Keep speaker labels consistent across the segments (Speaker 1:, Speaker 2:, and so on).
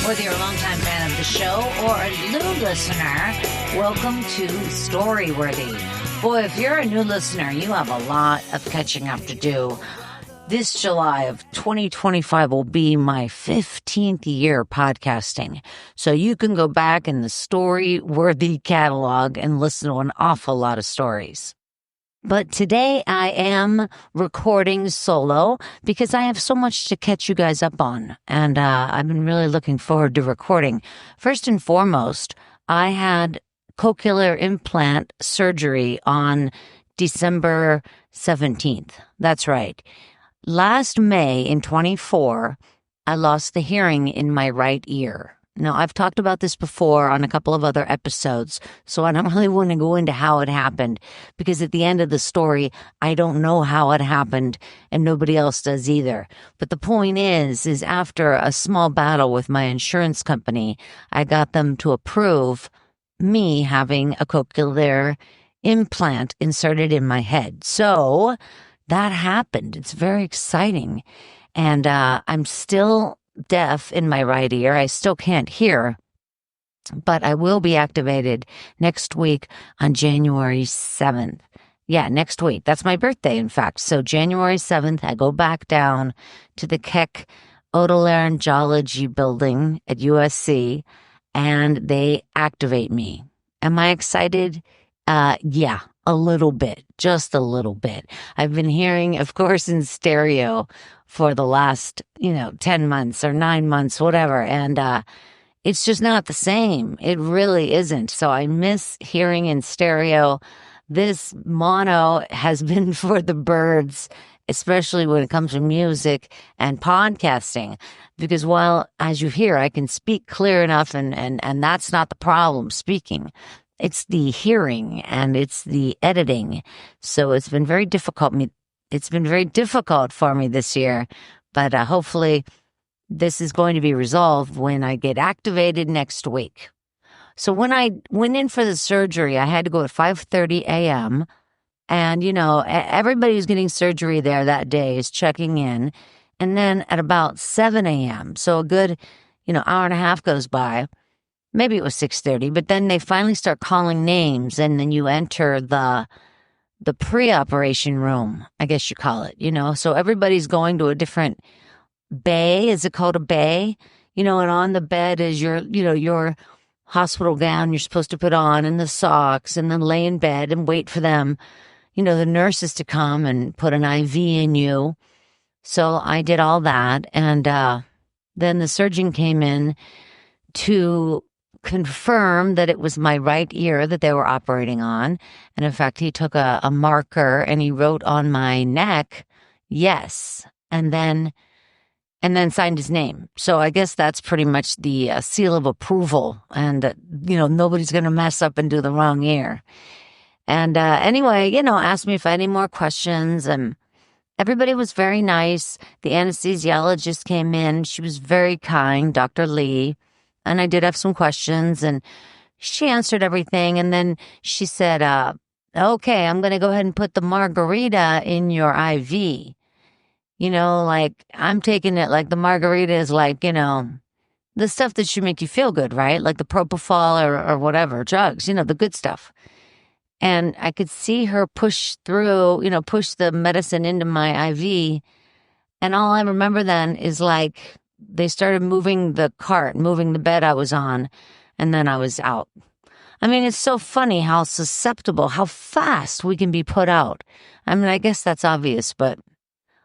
Speaker 1: Whether you're a longtime fan of the show or a new listener, welcome to Storyworthy. Boy, if you're a new listener, you have a lot of catching up to do. This July of 2025 will be my 15th year podcasting. So you can go back in the Storyworthy catalog and listen to an awful lot of stories. But today I am recording solo because I have so much to catch you guys up on. And I've been really looking forward to recording. First and foremost, I had cochlear implant surgery on December 17th. That's right. Last May in 24, I lost the hearing in my right ear. Now, I've talked about this before on a couple of other episodes, so I don't really want to go into how it happened, because at the end of the story, I don't know how it happened, and nobody else does either. But the point is after a small battle with my insurance company, I got them to approve me having a cochlear implant inserted in my head. So that happened. It's very exciting. And I'm still deaf in my right ear. I still can't hear, but I will be activated next week on January 7th. Yeah, next week. That's my birthday, in fact. So January 7th, I go back down to the Keck Otolaryngology building at USC, and they activate me. Am I excited? Yeah, a little bit, just a little bit. I've been hearing, of course, in stereo for the last, 10 months or 9 months, whatever. And it's just not the same. It really isn't. So I miss hearing in stereo. This mono has been for the birds, especially when it comes to music and podcasting. Because while, as you hear, I can speak clear enough, and that's not the problem, speaking. It's the hearing and it's the editing. So it's been very difficult. It's been very difficult for me this year, but hopefully this is going to be resolved when I get activated next week. So when I went in for the surgery, I had to go at 5:30 a.m. And, everybody who's getting surgery there that day is checking in. And then at about 7 a.m., so a good, hour and a half goes by. Maybe it was 6:30, but then they finally start calling names, and then you enter the pre-operation room, I guess you call it, So everybody's going to a different bay. Is it called a bay? And on the bed is your hospital gown you're supposed to put on, and the socks, and then lay in bed and wait for them, the nurses to come and put an IV in you. So I did all that, and then the surgeon came in to confirm that it was my right ear that they were operating on. And in fact, he took a marker and he wrote on my neck, yes, and then signed his name. So I guess that's pretty much the seal of approval. And, nobody's going to mess up and do the wrong ear. And anyway, asked me if I had any more questions, and everybody was very nice. The anesthesiologist came in. She was very kind, Dr. Lee. And I did have some questions, and she answered everything. And then she said, okay, I'm going to go ahead and put the margarita in your IV. I'm taking it like the margarita is like, the stuff that should make you feel good, right? Like the propofol or whatever, drugs, the good stuff. And I could see her push the medicine into my IV. And all I remember then is like, they started moving the bed I was on, and then I was out. I mean, it's so funny how susceptible, how fast we can be put out. I mean, I guess that's obvious, but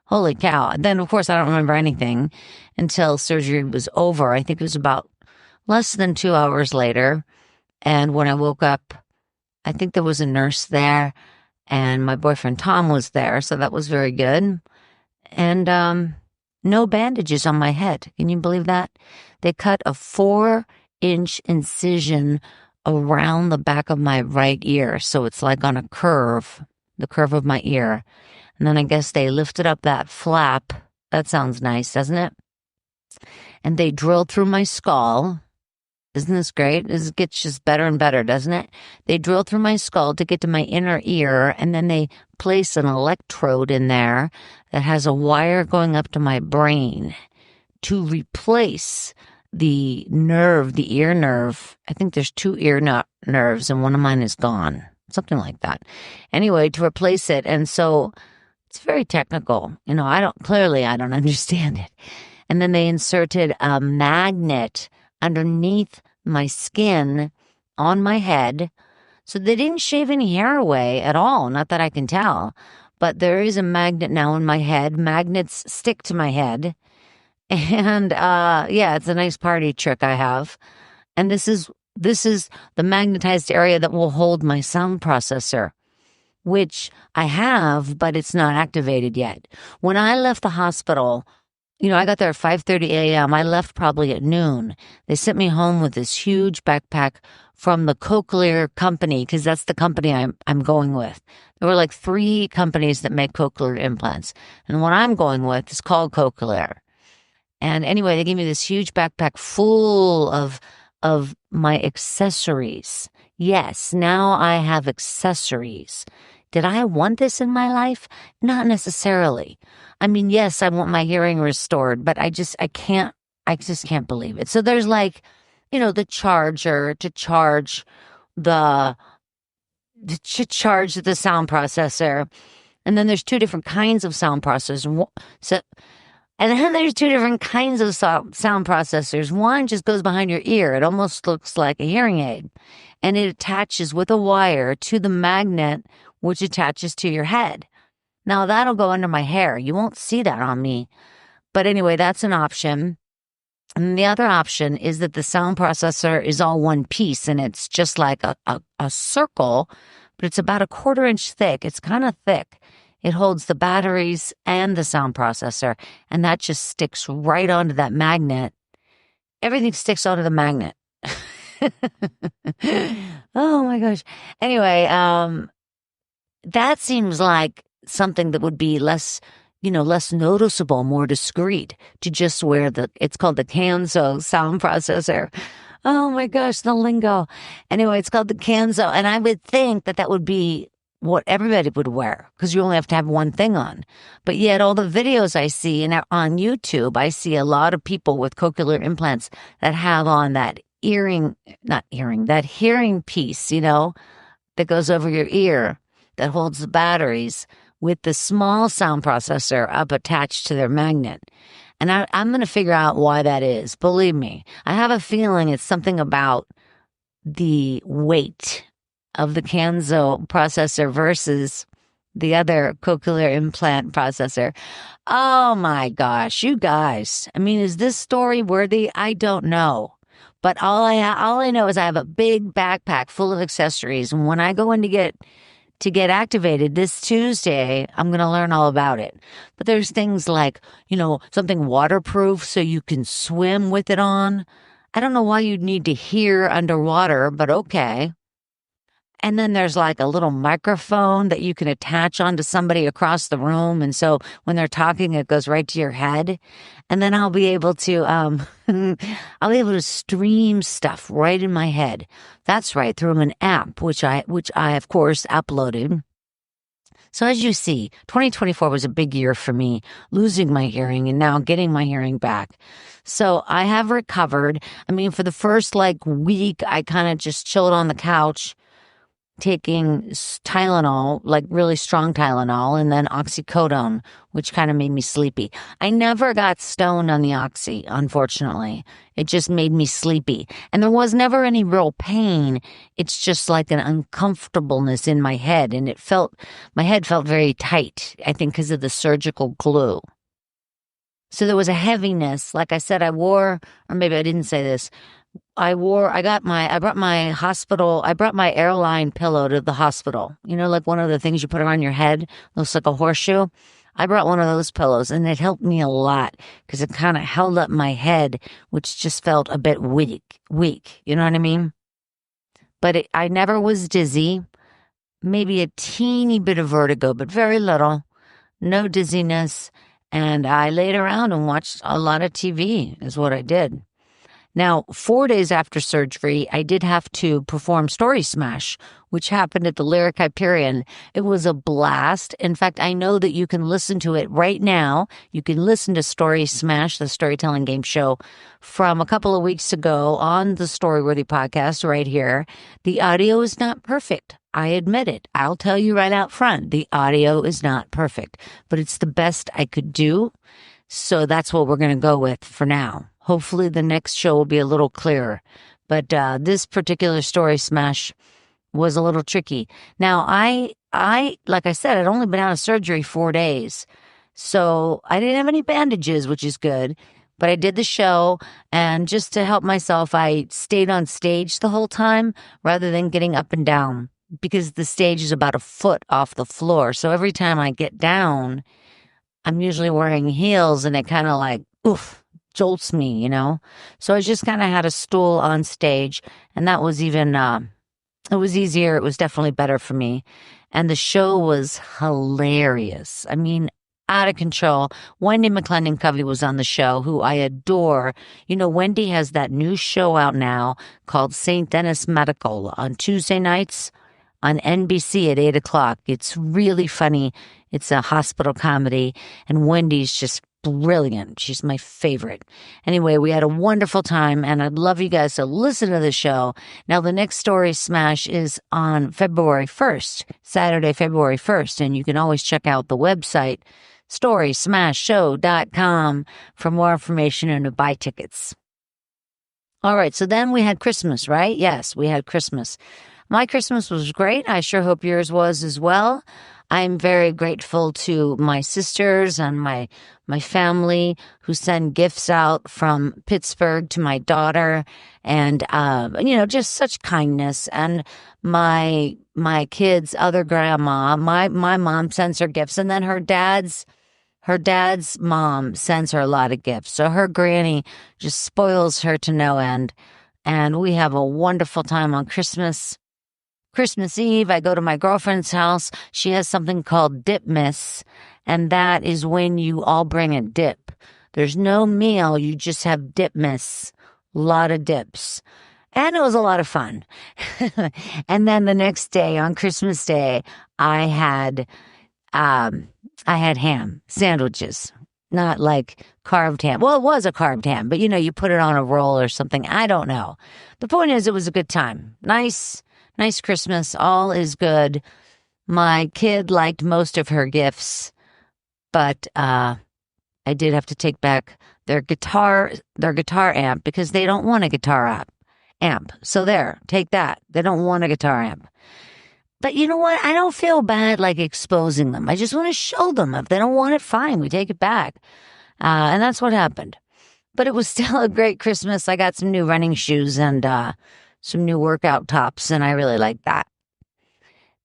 Speaker 1: holy cow. Then, of course, I don't remember anything until surgery was over. I think it was about less than 2 hours later. And when I woke up, I think there was a nurse there, and my boyfriend Tom was there, so that was very good. And, no bandages on my head. Can you believe that? They cut a 4-inch incision around the back of my right ear. So it's like on a curve, the curve of my ear. And then I guess they lifted up that flap. That sounds nice, doesn't it? And they drilled through my skull. Isn't this great? This gets just better and better, doesn't it? They drill through my skull to get to my inner ear, and then they place an electrode in there that has a wire going up to my brain to replace the ear nerve. I think there's two ear nerves and one of mine is gone. Something like that. Anyway, to replace it. And so it's very technical. I don't understand it. And then they inserted a magnet underneath my skin on my head. So they didn't shave any hair away at all. Not that I can tell. But there is a magnet now in my head. Magnets stick to my head. And yeah, it's a nice party trick I have. And this is the magnetized area that will hold my sound processor, which I have, but it's not activated yet. When I left the hospital, I got there at 5:30 a.m. I left probably at noon. They sent me home with this huge backpack from the Cochlear company, because that's the company I'm going with. There were like 3 companies that make cochlear implants, and what I'm going with is called Cochlear. And anyway, they gave me this huge backpack full of my accessories. Yes, now I have accessories. Did I want this in my life? Not necessarily. I mean, yes, I want my hearing restored, but I just can't believe it. So there's like, the charger to charge the sound processor. And then there's 2 different kinds of sound processors. And then there's 2 different kinds of sound processors. One just goes behind your ear. It almost looks like a hearing aid. And it attaches with a wire to the magnet, which attaches to your head. Now, that'll go under my hair. You won't see that on me. But anyway, that's an option. And the other option is that the sound processor is all one piece, and it's just like a circle, but it's about 1/4 inch thick. It's kind of thick. It holds the batteries and the sound processor, and that just sticks right onto that magnet. Everything sticks onto the magnet. Oh my gosh. Anyway, that seems like something that would be less noticeable, more discreet, to just wear it's called the Kanso sound processor. Oh my gosh, the lingo. Anyway, it's called the Kanso, and I would think that would be what everybody would wear, because you only have to have one thing on. But yet all the videos I see on YouTube, I see a lot of people with cochlear implants that have on that that hearing piece, that goes over your ear, that holds the batteries, with the small sound processor up attached to their magnet. And I'm going to figure out why that is. Believe me, I have a feeling it's something about the weight of the Kanso processor versus the other cochlear implant processor. Oh my gosh, you guys. I mean, is this story worthy? I don't know. But all I know is I have a big backpack full of accessories. And when I go in to get activated this Tuesday, I'm going to learn all about it. But there's things like, something waterproof so you can swim with it on. I don't know why you'd need to hear underwater, but okay. And then there's like a little microphone that you can attach onto somebody across the room. And so when they're talking, it goes right to your head. And then I'll be able to, stream stuff right in my head. That's right, through an app, which I of course uploaded. So as you see, 2024 was a big year for me, losing my hearing and now getting my hearing back. So I have recovered. I mean, for the first week, I kind of just chilled on the couch, taking Tylenol, like really strong Tylenol, and then oxycodone, which kind of made me sleepy. I never got stoned on the oxy, unfortunately. It just made me sleepy. And there was never any real pain. It's just like an uncomfortableness in my head. And my head felt very tight, I think because of the surgical glue. So there was a heaviness. Like I said, I wore, or maybe I didn't say this, I brought my airline pillow to the hospital. Like one of the things you put around your head, looks like a horseshoe. I brought one of those pillows, and it helped me a lot because it kind of held up my head, which just felt a bit weak. You know what I mean? But I never was dizzy, maybe a teeny bit of vertigo, but very little, no dizziness. And I laid around and watched a lot of TV is what I did. Now, 4 days after surgery, I did have to perform Story Smash, which happened at the Lyric Hyperion. It was a blast. In fact, I know that you can listen to it right now. You can listen to Story Smash, the storytelling game show, from a couple of weeks ago on the Storyworthy podcast right here. The audio is not perfect. I admit it. I'll tell you right out front, the audio is not perfect, but it's the best I could do. So that's what we're going to go with for now. Hopefully the next show will be a little clearer. But this particular Story Smash was a little tricky. Now, I like I said, I'd only been out of surgery 4 days. So I didn't have any bandages, which is good. But I did the show, and just to help myself, I stayed on stage the whole time rather than getting up and down, because the stage is about a foot off the floor. So every time I get down, I'm usually wearing heels, and it kind of like, oof, jolts me, you know? So I just kind of had a stool on stage, and that was even, it was easier. It was definitely better for me. And the show was hilarious. I mean, out of control. Wendy McClendon-Covey was on the show, who I adore. You know, Wendy has that new show out now called St. Denis Medical on Tuesday nights on NBC at 8 o'clock. It's really funny. It's a hospital comedy, and Wendy's just brilliant. She's my favorite. Anyway, we had a wonderful time, and I'd love you guys to listen to the show. Now, the next Story Smash is on February 1st, Saturday, February 1st, and you can always check out the website, storysmashshow.com, for more information and to buy tickets. All right, so then we had Christmas, right? Yes, we had Christmas. My Christmas was great. I sure hope yours was as well. I'm very grateful to my sisters and my family who send gifts out from Pittsburgh to my daughter, and just such kindness. And my kids' other grandma, my mom sends her gifts, and then her dad's mom sends her a lot of gifts. So her granny just spoils her to no end, and we have a wonderful time on Christmas Eve. I go to my girlfriend's house. She has something called Dipmas, and that is when you all bring a dip. There's no meal. You just have Dipmas, a lot of dips. And it was a lot of fun. And then the next day, on Christmas Day, I had ham sandwiches, not like carved ham. Well, it was a carved ham, but you put it on a roll or something. I don't know. The point is, it was a good time. Nice Christmas. All is good. My kid liked most of her gifts, but I did have to take back their guitar amp because they don't want a guitar amp. So there, take that. They don't want a guitar amp. But you know what? I don't feel bad like exposing them. I just want to show them. If they don't want it, fine. We take it back. And that's what happened. But it was still a great Christmas. I got some new running shoes and some new workout tops, and I really like that.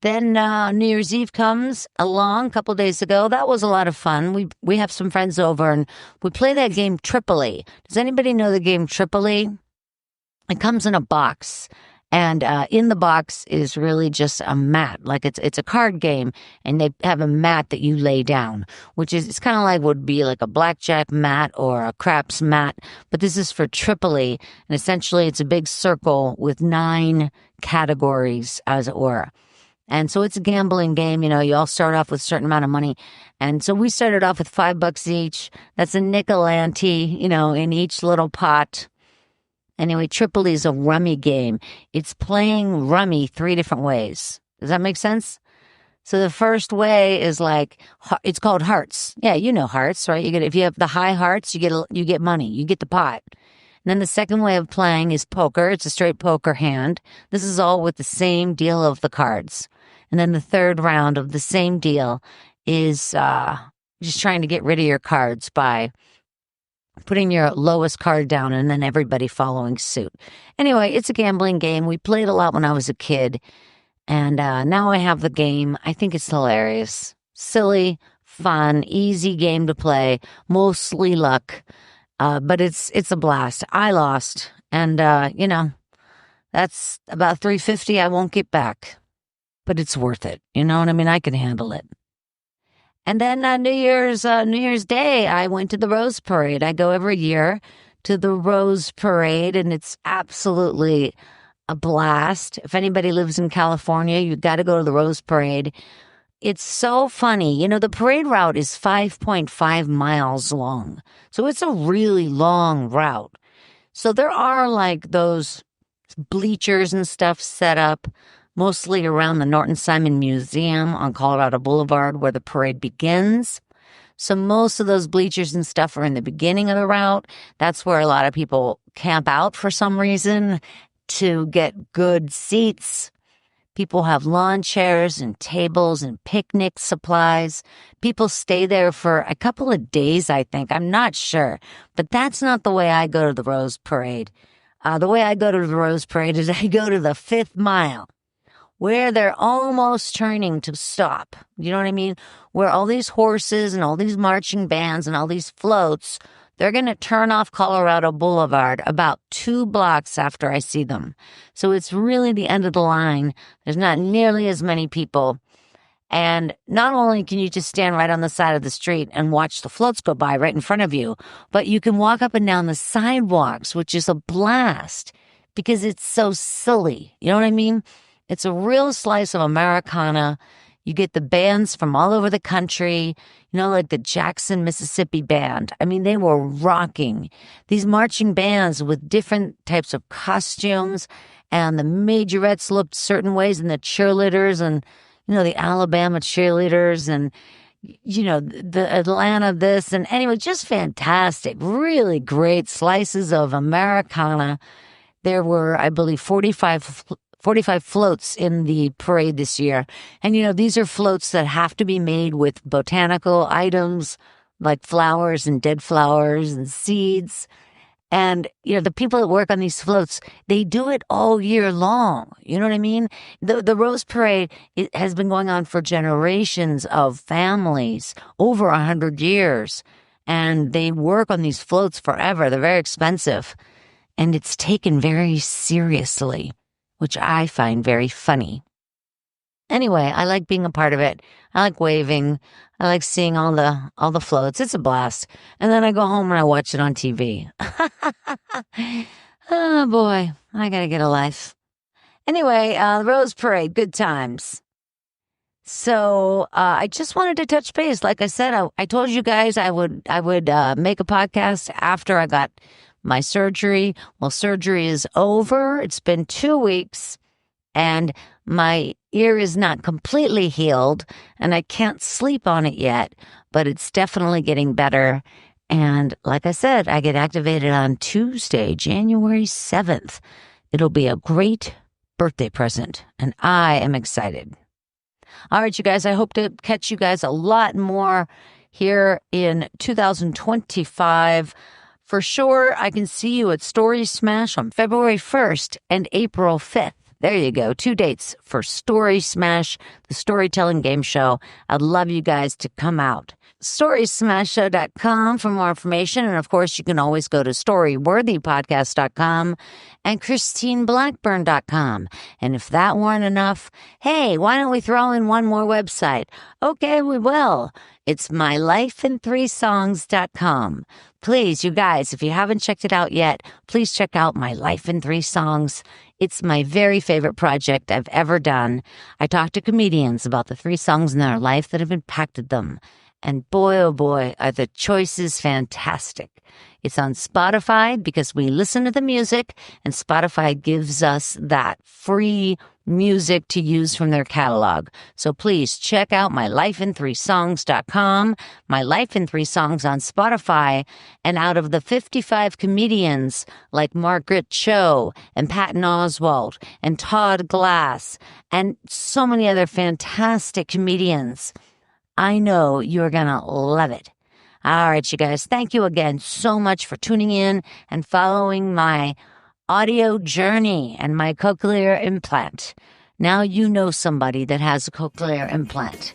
Speaker 1: Then New Year's Eve comes along a couple days ago. That was a lot of fun. We have some friends over, and we play that game Tripoli. Does anybody know the game Tripoli? It comes in a box, and in the box is really just a mat. Like it's a card game, and they have a mat that you lay down, which is, it's kind of like would be like a blackjack mat or a craps mat, but this is for Tripoli, and essentially it's a big circle with 9 categories, as it were. And so it's a gambling game. You all start off with a certain amount of money. And so we started off with $5 each. That's a nickel ante, in each little pot. Anyway, Tripoli is a rummy game. It's playing rummy 3 different ways. Does that make sense? So the first way is like, it's called hearts. Yeah, you know hearts, right? If you have the high hearts, you get money. You get the pot. And then the second way of playing is poker. It's a straight poker hand. This is all with the same deal of the cards. And then the third round of the same deal is just trying to get rid of your cards by putting your lowest card down and then everybody following suit. Anyway, it's a gambling game. We played a lot when I was a kid. And now I have the game. I think it's hilarious. Silly, fun, easy game to play. Mostly luck. But it's a blast. I lost. And, that's about $350 I won't get back. But it's worth it. You know what I mean? I can handle it. And then New Year's Day, I went to the Rose Parade. I go every year to the Rose Parade, and it's absolutely a blast. If anybody lives in California, you got to go to the Rose Parade. It's so funny. You know, the parade route is 5.5 miles long. So it's a really long route. So there are like those bleachers and stuff set up mostly around the Norton Simon Museum on Colorado Boulevard where the parade begins. So most of those bleachers and stuff are in the beginning of the route. That's where a lot of people camp out for some reason to get good seats. People have lawn chairs and tables and picnic supplies. People stay there for a couple of days, I think. I'm not sure. But that's not the way I go to the Rose Parade. The way I go to the Rose Parade is I go to the 5th mile, where they're almost turning to stop. You know what I mean? Where all these horses and all these marching bands and all these floats, they're going to turn off Colorado Boulevard about 2 blocks after I see them. So it's really the end of the line. There's not nearly as many people. And not only can you just stand right on the side of the street and watch the floats go by right in front of you, but you can walk up and down the sidewalks, which is a blast because it's so silly. You know what I mean? It's a real slice of Americana. You get the bands from all over the country, you know, like the Jackson, Mississippi band. I mean, they were rocking. These marching bands with different types of costumes, and the majorettes looked certain ways, and the cheerleaders and, you know, the Alabama cheerleaders and, you know, the Atlanta this. And anyway, just fantastic. Really great slices of Americana. There were, I believe, 45 floats in the parade this year. And, you know, these are floats that have to be made with botanical items like flowers and dead flowers and seeds. And, you know, the people that work on these floats, they do it all year long. You know what I mean? The Rose Parade, it has been going on for generations of families, over 100 years. And they work on these floats forever. They're very expensive. And it's taken very seriously, which I find very funny. Anyway, I like being a part of it. I like waving. I like seeing all the floats. It's a blast. And then I go home and I watch it on TV. Oh boy, I gotta get a life. Anyway, the Rose Parade, good times. So I just wanted to touch base. Like I said, I told you guys I would make a podcast after I got my surgery. Well, surgery is over. It's been 2 weeks, and my ear is not completely healed, and I can't sleep on it yet, but it's definitely getting better. And like I said, I get activated on Tuesday, January 7th. It'll be a great birthday present, and I am excited. All right, you guys, I hope to catch you guys a lot more here in 2025. For sure, I can see you at Story Smash on February 1st and April 5th. There you go. 2 dates for Story Smash, the storytelling game show. I'd love you guys to come out. StorySmashShow.com for more information. And of course, you can always go to StoryWorthyPodcast.com and ChristineBlackburn.com. And if that weren't enough, hey, why don't we throw in one more website? Okay, we will. It's MyLifeIn3Songs.com. Please, you guys, if you haven't checked it out yet, please check out My Life in 3 Songs. It's my very favorite project I've ever done. I talk to comedians about the 3 songs in their life that have impacted them. And boy, oh boy, are the choices fantastic. It's on Spotify because we listen to the music, and Spotify gives us that free music to use from their catalog. So please check out MyLifeIn3Songs.com, My Life in 3 Songs on Spotify, and out of the 55 comedians like Margaret Cho and Patton Oswalt and Todd Glass and so many other fantastic comedians, I know you're going to love it. All right, you guys, thank you again so much for tuning in and following my audio journey and my cochlear implant. Now you know somebody that has a cochlear implant.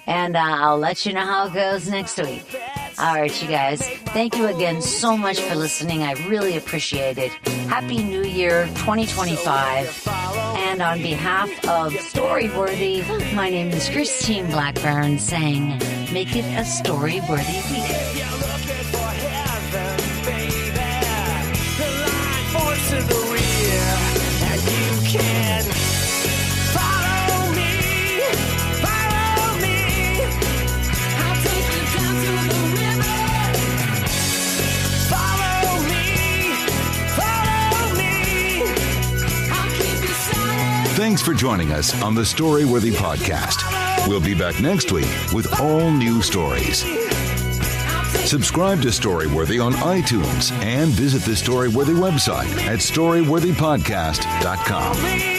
Speaker 1: And I'll let you know how it goes next week. All right, you guys, thank you again so much for listening. I really appreciate it. Happy New Year 2025. And on behalf of Storyworthy, my name is Christine Blackburn saying, make it a story-worthy week.
Speaker 2: for joining us on the Storyworthy podcast. We'll be back next week with all new stories. Subscribe to Storyworthy on iTunes and visit the Storyworthy website at storyworthypodcast.com.